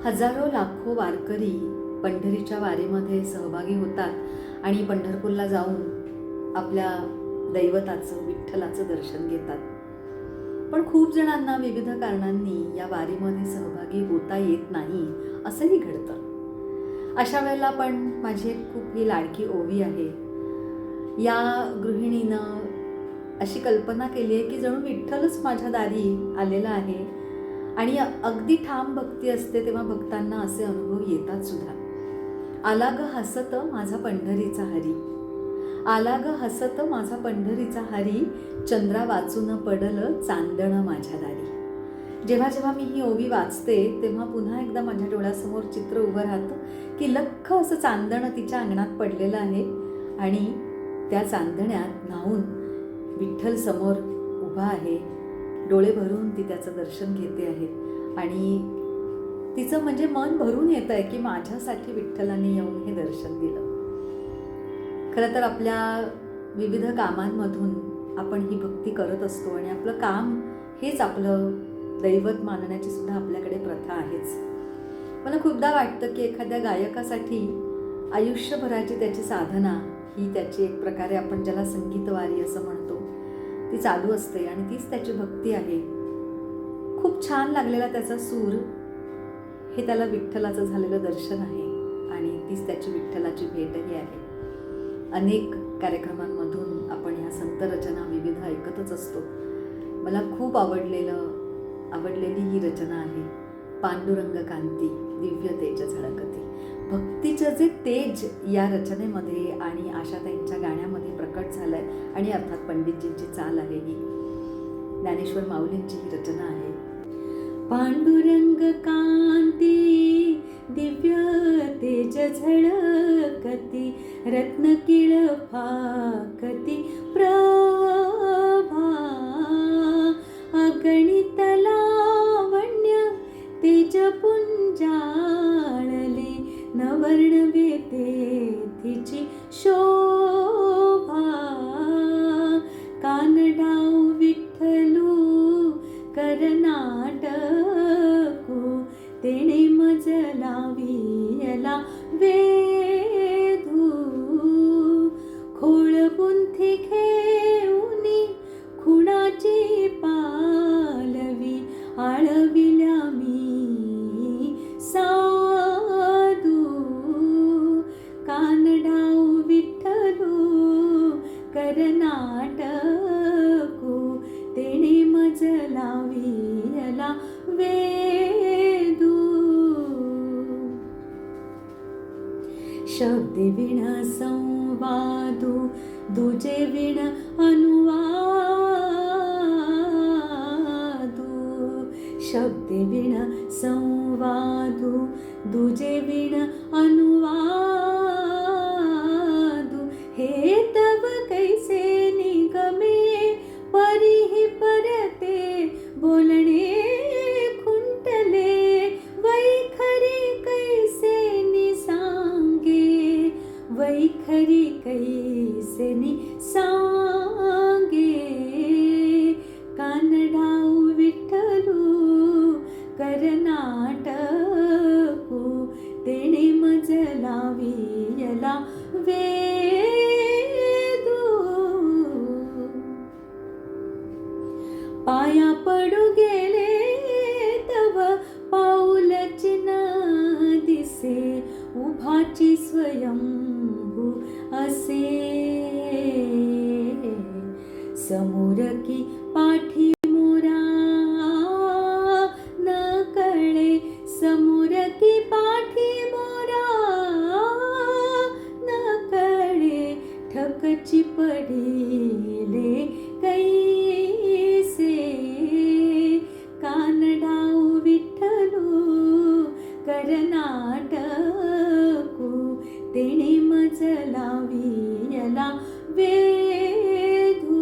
हजारो लाखो वारकरी पंढरीच्या वारीमध्ये सहभागी होतात आणि पंढरपूरला जाऊन आपल्या दैवताचं विठ्ठलाचं दर्शन घेतात. पण खूप जणांना विविध कारणांनी या वारीमध्ये सहभागी होता येत नाही असंही घडतं. अशा वेळेला पण माझी एक खूप ही लाडकी ओवी आहे. या गृहिणीनं अशी कल्पना केली आहे की जणू विठ्ठलच माझ्या दारी आलेला आहे आणि अगदी ठाम भक्ती असते तेव्हा भक्तांना असे अनुभव येतात सुद्धा. आला ग हसत माझा पंढरीचा हरी, आला ग हसत माझा पंढरीचा हरी, चंद्रा वाचून पडल चांदण माझ्या दारी. जेव्हा जेव्हा मी ही ओवी वाचते तेव्हा पुन्हा एकदा माझ्या डोळ्यासमोर चित्र उभं राहतं की लख्ख असं चांदण तिच्या अंगणात पडलेलं आहे आणि त्या चांदण्यात न्हाऊन विठ्ठल समोर उभा आहे. डोळे भरून ती त्याचं दर्शन घेते आहे आणि तिचं म्हणजे मन भरून येत आहे की माझ्यासाठी विठ्ठलाने येऊन हे दर्शन दिलं. खरं तर आपल्या विविध कामांमधून आपण ही भक्ती करत असतो आणि आपलं काम हेच आपलं दैवत मानण्याची सुद्धा आपल्याकडे प्रथा आहेच. मला खूपदा वाटतं की एखाद्या गायकासाठी आयुष्यभराची त्याची साधना ही त्याची एक प्रकारे आपण ज्याला संगीतवारी असं म्हणतो ती चालू असते आणि तीच त्याची भक्ती आहे. खूप छान लागलेला त्याचा सूर हे त्याला विठ्ठलाचं झालेलं दर्शन आहे आणि तीच त्याची विठ्ठलाची भेटही आहे. अनेक कार्यक्रमांमधून आपण ह्या संत रचना विविध ऐकतच असतो. मला खूप आवडलेली ही रचना आहे पांडुरंग कांती दिव्य तेज झळकती. भक्तीचं जे तेज या रचनेमध्ये आणि आशाताईंच्या गाण्यामध्ये प्रकट झालंय आणि अर्थात पंडितजींची चाल आहे. ही ज्ञानेश्वर माऊलींची ही रचना आहे. पांडुरंग कांती दिव्य तेज झळकती, रत्न किळ फाकती प्रभा, अगणित लावण्य तेज पुंजाळले, नवर्णवे तिची शोभा, कानडाव विठ्ठलू करनाटकू, तेणे मज लावियला वेधू, खोळ बुंथी घेऊनी खुणाची पालवी, आळविल्या मी साधू, कानडाव विठ्ठलू करनाटकू, तेणे मज लावियला वेधू. शब्दे विण संवादू दुजे विण अनुवादू, शब्दे विण संवादू दुजे विण अनुवादू, हे तव कैसे निगमे परिहि परते, बोलणे खुंटले वैखरी कैसे निसांगे, वैखरी कैसे निसांगे, कानडाव विठ्ठलू करनाटकू, तेणे मज लावियला वेधू. पाया पडू गेले तव पाऊल चिन्ह दिसे, उभाची स्वयंभू असे, समोर की पाठी मोरा न कळे, समोर की पाठी मोरा न कळे, ठकची पडिले कैसे, कानडाव विठ्ठलू करनाटकू, तेणे मज लावियला वेधू.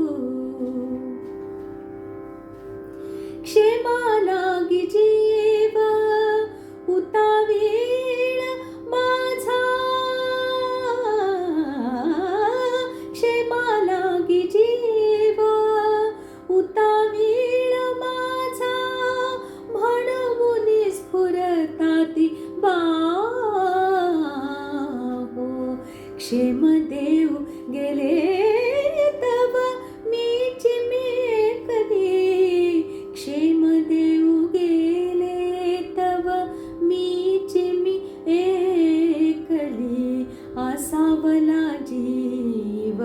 जीव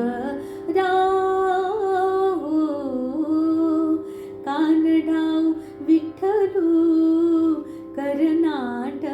राहो, कानडाव विठ्ठलू कर्नाटकी